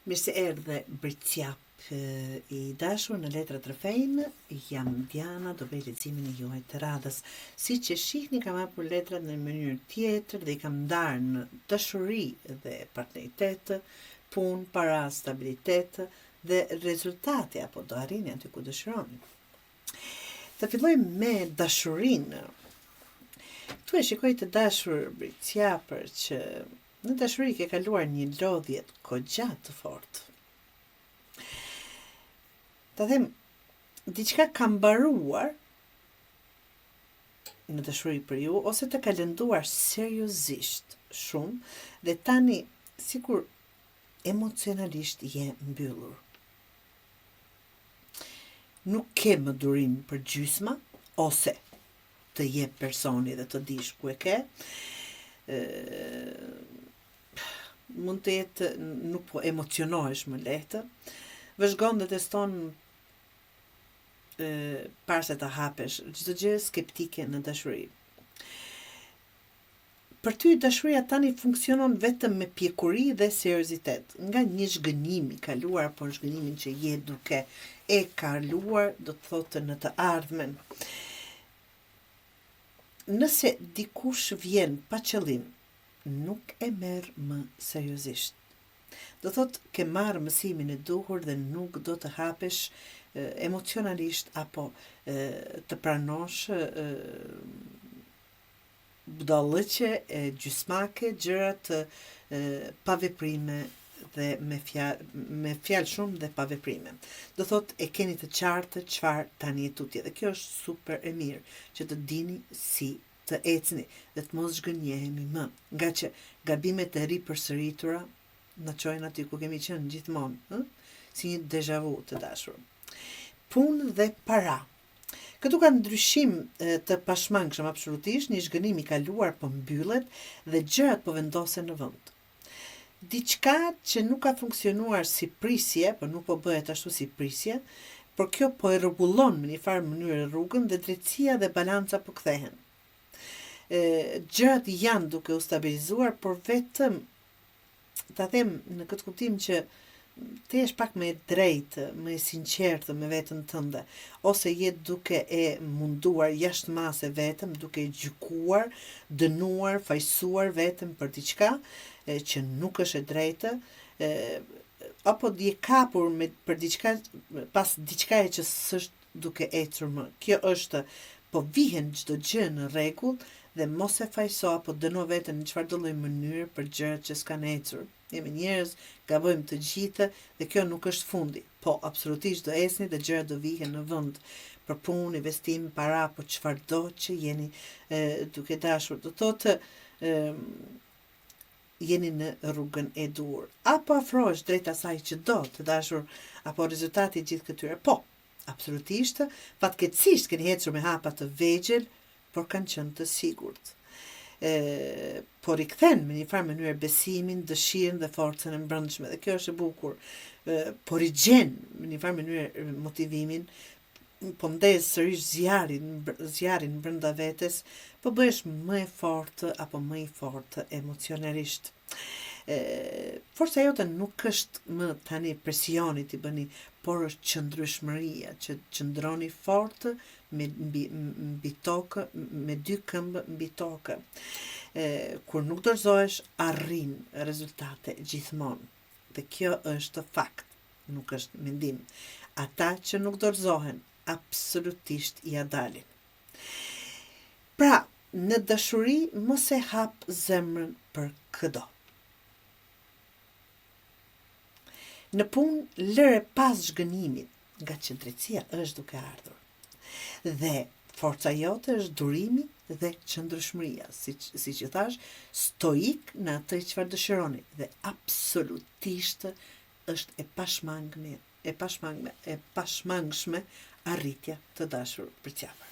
Mirë se erdhe Britsjap I dashur në Letra të Rrëfejnë, jam Diana, do bëj leximin e juaj të radhës. Siç e shihni, kam hapur letrat në mënyrë tjetër dhe I kam ndarë në dashuri dhe partneritet, punë, para, stabilitet dhe rezultate apo do arrini aty ku dëshironi. Të fillojmë me dashurinë. Tu e shikoj të dashur Britsjapër që në dashuri ke kaluar një lodhje goxha të fortë. Ta them, diçka ka mbaruar në dashuri për ju, ose të ka lënduar seriozisht shumë, dhe tani sikur emocionalisht je mbyllur. Nuk ke më durim për gjysma, ose të jep personi dhe të dish ku e ke, mund të jetë nuk po emocionohesh më lehtë, vëzhgon dhe teston para se të hapesh, çdo gjë skeptike në dashuri. Për ty dashuria tani funksionon vetëm me pjekuri dhe seriozitet, nga një zhgënjim I kaluar, por zhgënjimin që je duke e kaluar, do të thotë në të ardhmen. Nëse dikush vjen pa qëllim, nuk e merr më seriozisht. Do thotë ke marrë mësimin e duhur dhe nuk do të hapesh emocionalisht apo të pranosh budallëqe, gjysmake, gjërat pa veprime dhe me fjalë shumë dhe pa veprime. Do thotë e keni të qartë çfarë tani e tutje dhe kjo është super e mirë që të dini si të ecni dhe të mos zhgënjehemi më, nga që gabimet e ripërsëritura na çojnë aty ku kemi qenë gjithmonë, si një déjà vu të dashur. Punë dhe para. Këtu ka ndryshim të pashmangshëm absolutisht, një zhgënim I kaluar po mbyllet dhe gjërat po vendosen në vend. Diçka që nuk ka funksionuar si prisje, por nuk po bëhet ashtu si prisje, por kjo po e rregullon në një farë mënyrë rrugën dhe drejtësia dhe balanca po kthehen. Gjërat janë duke u stabilizuar, por vetëm ta them në këtë kuptim që të jesh pak më e drejtë, më e sinqertë me veten tënde, ose je duke e munduar jashtë mase vetëm, duke e gjykuar, dënuar, fajsuar vetëm për diçka që nuk është e drejtë, apo je kapur për diçka pas diçkaje që s'është duke ecur më. Kjo është po vihen çdo gjë në rregull dhe mos e fajso apo dëno veten në çfarëdo lloj mënyre për gjërat që s'kan ecur. Jemi njerëz, gabojmë të gjithë dhe kjo nuk është fundi. Po, absolutisht do ecni dhe gjërat do vihen në vend për punë, investim, para apo çfarëdo që jeni duke dashur. Do thotë jeni në rrugën e duhur. Apo afrohesh drejt asaj që do të dashur, apo rezultati I gjithë këtyre. Po, absolutisht, fatkeqësisht keni ecur me hapa të vegjël, por kanë qenë të sigurt. Por I kthen me një farë mënyrë besimin, dëshirën dhe forcën e brendshme dhe kjo është e bukur. Por I gjen me një farë mënyrë motivimin, po ndez sërish zjarin brenda vetes, po bëhesh më e fortë apo më I fortë emocionalisht. Forca jote nuk është më tani presioni t'i bëni, por është qëndrueshmëria, që qëndroni fort mbi tokë, me dy këmbë mbi tokë. Kur nuk dorëzohesh, arrin rezultate gjithmonë. Dhe kjo është fakt, nuk është mendim. Ata që nuk dorëzohen, absolutisht ja dalin. Pra, në dashuri mos e hap zemrën për këdo. Në punë lëre pas zhgënimit, nga që drejtësia është duke ardhur. Dhe forca jote është durimi dhe qëndrueshmëria, siç e thash, stoik në atë çfarë dëshironi dhe absolutisht është e pashmangshme arritja të dashur Britsjapër.